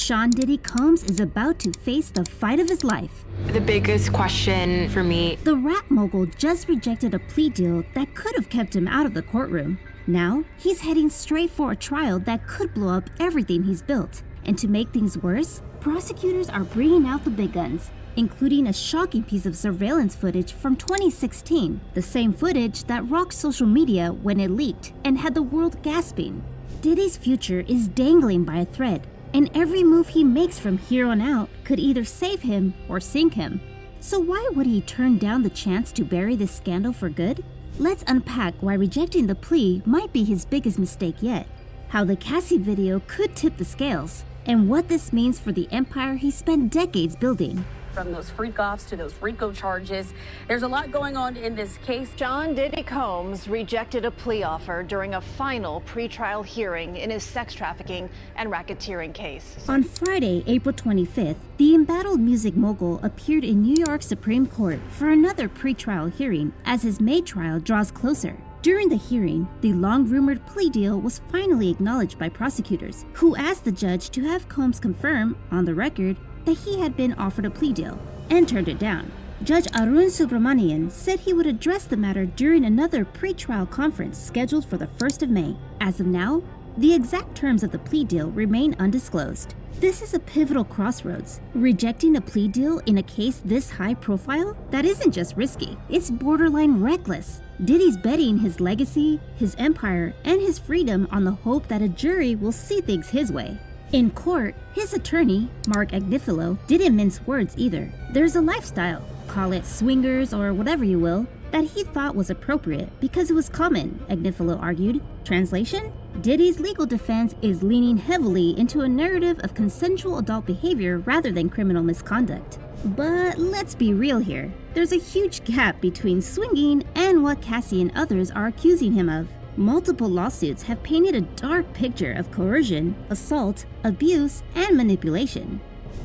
Sean Diddy Combs is about to face the fight of his life. The biggest question for me, the rap mogul just rejected a plea deal that could have kept him out of the courtroom. Now, he's heading straight for a trial that could blow up everything he's built. And to make things worse, prosecutors are bringing out the big guns, including a shocking piece of surveillance footage from 2016, the same footage that rocked social media when it leaked and had the world gasping. Diddy's future is dangling by a thread, and every move he makes from here on out could either save him or sink him. So why would he turn down the chance to bury this scandal for good? Let's unpack why rejecting the plea might be his biggest mistake yet, how the Cassie video could tip the scales, and what this means for the empire he spent decades building. From those freak-offs to those RICO charges, there's a lot going on in this case. Sean Diddy Combs rejected a plea offer during a final pretrial hearing in his sex trafficking and racketeering case. On Friday, April 25th, the embattled music mogul appeared in New York Supreme Court for another pretrial hearing as his May trial draws closer. During the hearing, the long-rumored plea deal was finally acknowledged by prosecutors, who asked the judge to have Combs confirm, on the record, that he had been offered a plea deal, and turned it down. Judge Arun Subramanian said he would address the matter during another pretrial conference scheduled for the 1st of May. As of now, the exact terms of the plea deal remain undisclosed. This is a pivotal crossroads. Rejecting a plea deal in a case this high profile? That isn't just risky, it's borderline reckless. Diddy's betting his legacy, his empire, and his freedom on the hope that a jury will see things his way. In court, his attorney, Mark Agnifilo, didn't mince words either. There's a lifestyle, call it swingers or whatever you will, that he thought was appropriate because it was common, Agnifilo argued. Translation? Diddy's legal defense is leaning heavily into a narrative of consensual adult behavior rather than criminal misconduct. But let's be real here. There's a huge gap between swinging and what Cassie and others are accusing him of. Multiple lawsuits have painted a dark picture of coercion, assault, abuse, and manipulation.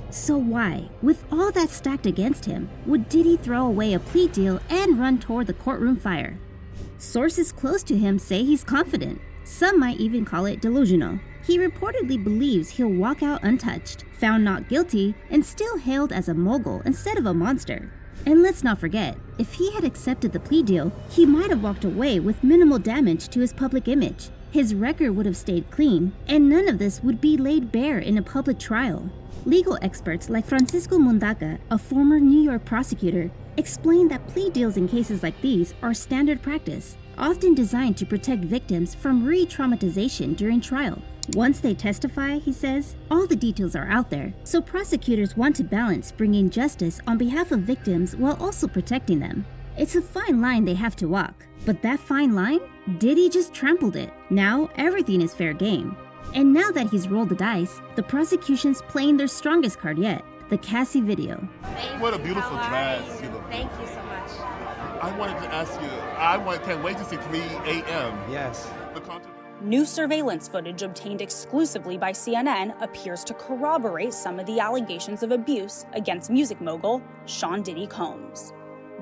So why, with all that stacked against him, would Diddy throw away a plea deal and run toward the courtroom fire? Sources close to him say he's confident. Some might even call it delusional. He reportedly believes he'll walk out untouched, found not guilty, and still hailed as a mogul instead of a monster. And let's not forget, if he had accepted the plea deal, he might have walked away with minimal damage to his public image. His record would have stayed clean, and none of this would be laid bare in a public trial. Legal experts like Francisco Mundaca, a former New York prosecutor, explain that plea deals in cases like these are standard practice, often designed to protect victims from re-traumatization during trial. Once they testify, he says, all the details are out there, so prosecutors want to balance bringing justice on behalf of victims while also protecting them. It's a fine line they have to walk, but that fine line? Diddy just trampled it. Now everything is fair game. And now that he's rolled the dice, the prosecution's playing their strongest card yet, the Cassie video. What a beautiful dress. Thank you so much. I wanted to ask you, can't wait to see 3 a.m. Yes. New surveillance footage obtained exclusively by CNN appears to corroborate some of the allegations of abuse against music mogul Sean Diddy Combs.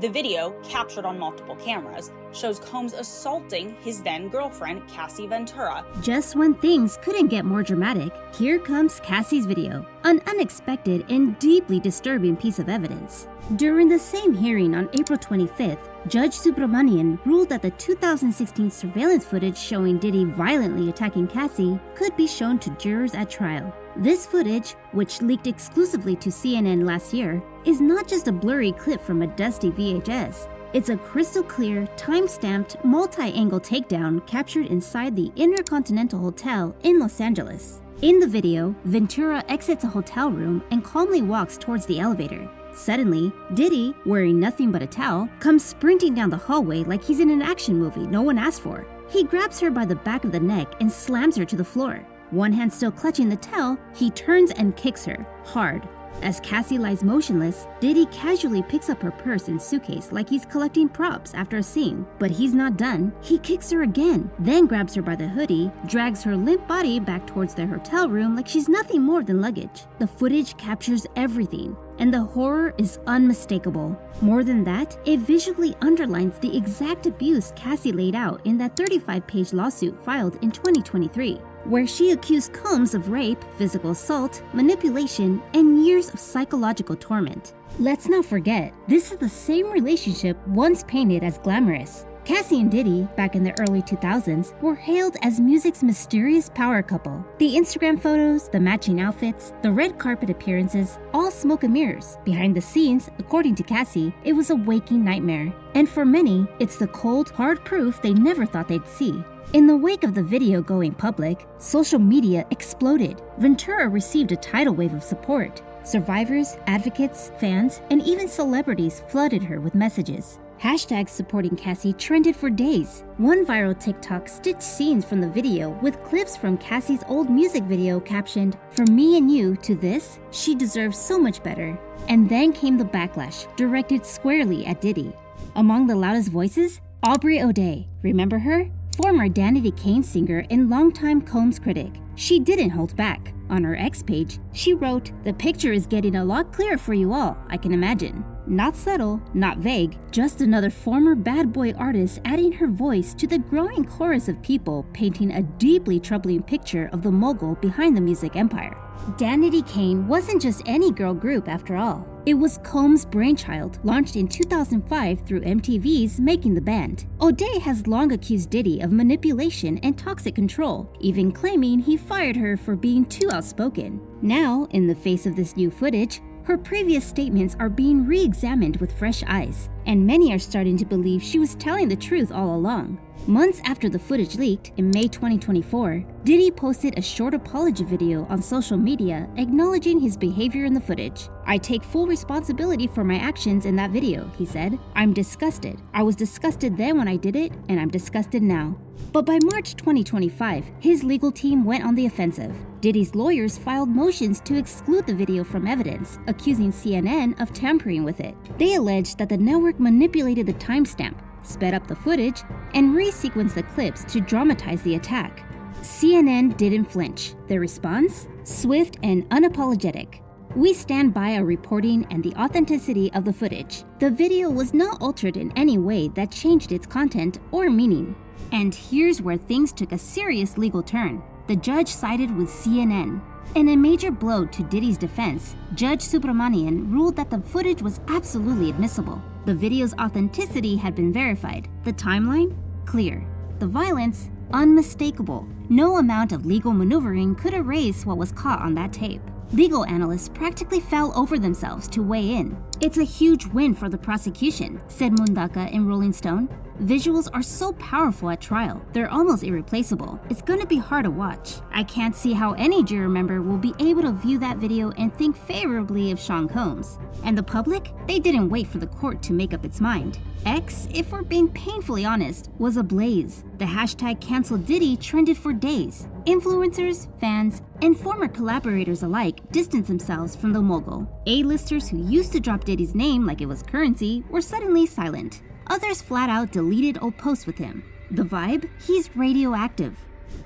The video, captured on multiple cameras, shows Combs assaulting his then-girlfriend, Cassie Ventura. Just when things couldn't get more dramatic, here comes Cassie's video, an unexpected and deeply disturbing piece of evidence. During the same hearing on April 25th, Judge Subramanian ruled that the 2016 surveillance footage showing Diddy violently attacking Cassie could be shown to jurors at trial. This footage, which leaked exclusively to CNN last year, is not just a blurry clip from a dusty VHS. It's a crystal clear, time-stamped, multi-angle takedown captured inside the Intercontinental Hotel in Los Angeles. In the video, Ventura exits a hotel room and calmly walks towards the elevator. Suddenly, Diddy, wearing nothing but a towel, comes sprinting down the hallway like he's in an action movie no one asked for. He grabs her by the back of the neck and slams her to the floor. One hand still clutching the towel, he turns and kicks her, hard. As Cassie lies motionless, Diddy casually picks up her purse and suitcase like he's collecting props after a scene. But he's not done. He kicks her again, then grabs her by the hoodie, drags her limp body back towards their hotel room like she's nothing more than luggage. The footage captures everything, and the horror is unmistakable. More than that, it visually underlines the exact abuse Cassie laid out in that 35-page lawsuit filed in 2023. where she accused Combs of rape, physical assault, manipulation, and years of psychological torment. Let's not forget, this is the same relationship once painted as glamorous. Cassie and Diddy, back in the early 2000s, were hailed as music's mysterious power couple. The Instagram photos, the matching outfits, the red carpet appearances, all smoke and mirrors. Behind the scenes, according to Cassie, it was a waking nightmare. And for many, it's the cold, hard proof they never thought they'd see. In the wake of the video going public, social media exploded. Ventura received a tidal wave of support. Survivors, advocates, fans, and even celebrities flooded her with messages. Hashtags supporting Cassie trended for days. One viral TikTok stitched scenes from the video with clips from Cassie's old music video captioned, "From me and you to this, she deserves so much better." And then came the backlash, directed squarely at Diddy. Among the loudest voices, Aubrey O'Day. Remember her? Former Diddy Combs singer and longtime Combs critic. She didn't hold back. On her X page, she wrote, "The picture is getting a lot clearer for you all, I can imagine." Not subtle, not vague, just another former bad boy artist adding her voice to the growing chorus of people painting a deeply troubling picture of the mogul behind the music empire. Diddy Combs wasn't just any girl group after all. It was Combs' brainchild, launched in 2005 through MTV's Making the Band. O'Day has long accused Diddy of manipulation and toxic control, even claiming he fired her for being too outspoken. Now, in the face of this new footage, her previous statements are being re-examined with fresh eyes, and many are starting to believe she was telling the truth all along. Months after the footage leaked, in May 2024, Diddy posted a short apology video on social media acknowledging his behavior in the footage. "I take full responsibility for my actions in that video," he said. "I'm disgusted. I was disgusted then when I did it, and I'm disgusted now." But by March 2025, his legal team went on the offensive. Diddy's lawyers filed motions to exclude the video from evidence, accusing CNN of tampering with it. They alleged that the network manipulated the timestamp, sped up the footage, and resequenced the clips to dramatize the attack. CNN didn't flinch. Their response? Swift and unapologetic. "We stand by our reporting and the authenticity of the footage. The video was not altered in any way that changed its content or meaning." And here's where things took a serious legal turn. The judge sided with CNN. In a major blow to Diddy's defense, Judge Subramanian ruled that the footage was absolutely admissible. The video's authenticity had been verified. The timeline? Clear. The violence? Unmistakable. No amount of legal maneuvering could erase what was caught on that tape. Legal analysts practically fell over themselves to weigh in. "It's a huge win for the prosecution," said Mundaka in Rolling Stone. "Visuals are so powerful at trial, they're almost irreplaceable. It's gonna be hard to watch. I can't see how any juror member will be able to view that video and think favorably of Sean Combs." And the public? They didn't wait for the court to make up its mind. X, if we're being painfully honest, was ablaze. The hashtag cancel Diddy trended for days. Influencers, fans, and former collaborators alike distanced themselves from the mogul. A-listers who used to drop Diddy's name like it was currency were suddenly silent. Others flat out deleted old posts with him. The vibe? He's radioactive.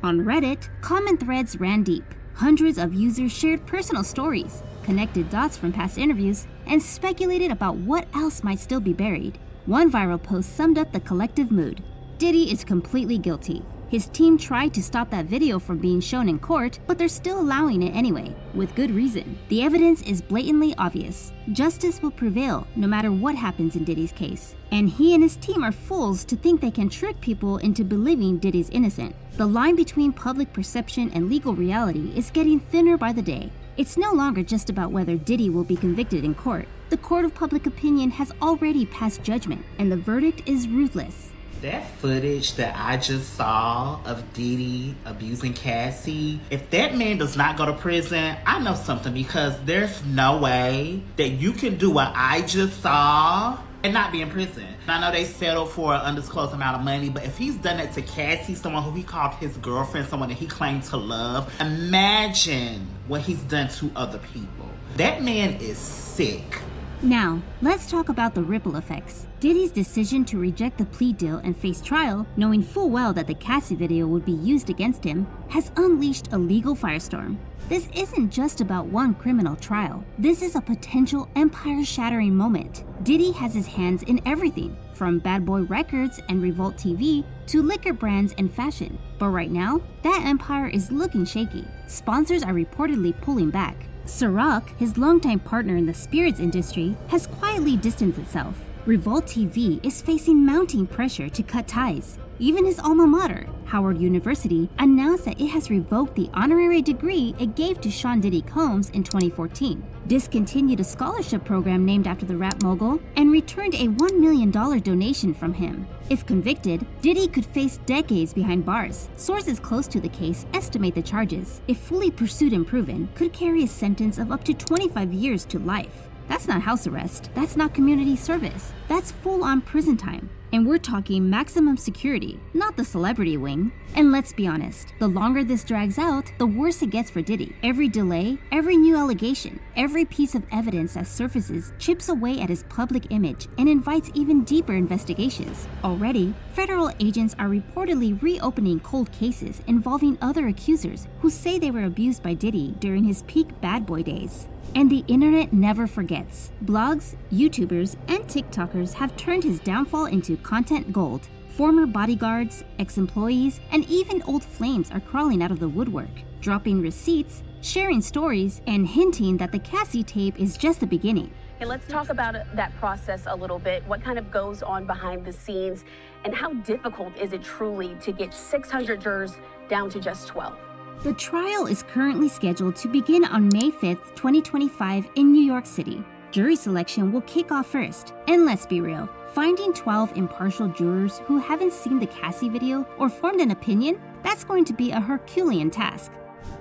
On Reddit, comment threads ran deep. Hundreds of users shared personal stories, connected dots from past interviews, and speculated about what else might still be buried. One viral post summed up the collective mood. Diddy is completely guilty. His team tried to stop that video from being shown in court, but they're still allowing it anyway, with good reason. The evidence is blatantly obvious. Justice will prevail no matter what happens in Diddy's case. And he and his team are fools to think they can trick people into believing Diddy's innocent. The line between public perception and legal reality is getting thinner by the day. It's no longer just about whether Diddy will be convicted in court. The court of public opinion has already passed judgment, and the verdict is ruthless. That footage that I just saw of Diddy abusing Cassie, if that man does not go to prison, I know something, because there's no way that you can do what I just saw and not be in prison. I know they settled for an undisclosed amount of money, but if he's done it to Cassie, someone who he called his girlfriend, someone that he claimed to love, imagine what he's done to other people. That man is sick. Now, let's talk about the ripple effects. Diddy's decision to reject the plea deal and face trial, knowing full well that the Cassie video would be used against him, has unleashed a legal firestorm. This isn't just about one criminal trial. This is a potential empire-shattering moment. Diddy has his hands in everything, from from Bad Boy Records and Revolt TV to liquor brands and fashion. But right now, that empire is looking shaky. Sponsors are reportedly pulling back. Ciroc, his longtime partner in the spirits industry, has quietly distanced itself. Revolt TV is facing mounting pressure to cut ties. Even his alma mater, Howard University, announced that it has revoked the honorary degree it gave to Sean Diddy Combs in 2014, discontinued a scholarship program named after the rap mogul, and returned a $1 million donation from him. If convicted, Diddy could face decades behind bars. Sources close to the case estimate the charges, if fully pursued and proven, could carry a sentence of up to 25 years to life. That's not house arrest. That's not community service. That's full-on prison time. And we're talking maximum security, not the celebrity wing. And let's be honest, the longer this drags out, the worse it gets for Diddy. Every delay, every new allegation, every piece of evidence that surfaces chips away at his public image and invites even deeper investigations. Already, federal agents are reportedly reopening cold cases involving other accusers who say they were abused by Diddy during his peak bad boy days. And the internet never forgets. Blogs, YouTubers, and TikTokers have turned his downfall into content gold. Former bodyguards, ex-employees, and even old flames are crawling out of the woodwork, dropping receipts, sharing stories, and hinting that the Cassie tape is just the beginning. And let's talk about that process a little bit. What kind of goes on behind the scenes, and how difficult is it truly to get 600 jurors down to just 12? The trial is currently scheduled to begin on May 5th, 2025 in New York City. Jury selection will kick off first. And let's be real, finding 12 impartial jurors who haven't seen the Cassie video or formed an opinion, that's going to be a Herculean task.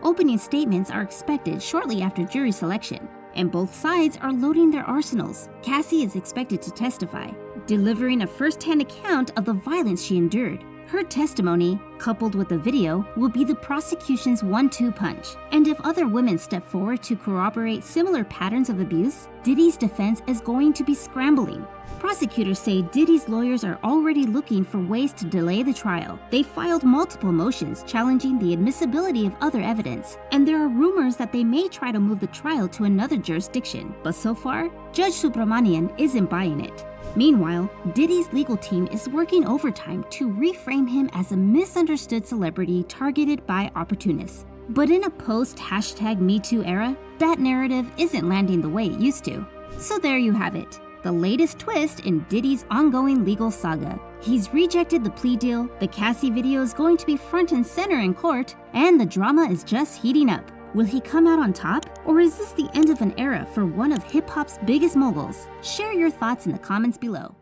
Opening statements are expected shortly after jury selection, and both sides are loading their arsenals. Cassie is expected to testify, delivering a first-hand account of the violence she endured. Her testimony, coupled with the video, will be the prosecution's 1-2 punch. And if other women step forward to corroborate similar patterns of abuse, Diddy's defense is going to be scrambling. Prosecutors say Diddy's lawyers are already looking for ways to delay the trial. They filed multiple motions challenging the admissibility of other evidence, and there are rumors that they may try to move the trial to another jurisdiction. But so far, Judge Subramanian isn't buying it. Meanwhile, Diddy's legal team is working overtime to reframe him as a misunderstood celebrity targeted by opportunists. But in a post-#MeToo era, that narrative isn't landing the way it used to. So there you have it, the latest twist in Diddy's ongoing legal saga. He's rejected the plea deal, the Cassie video is going to be front and center in court, and the drama is just heating up. Will he come out on top? Or is this the end of an era for one of hip-hop's biggest moguls? Share your thoughts in the comments below.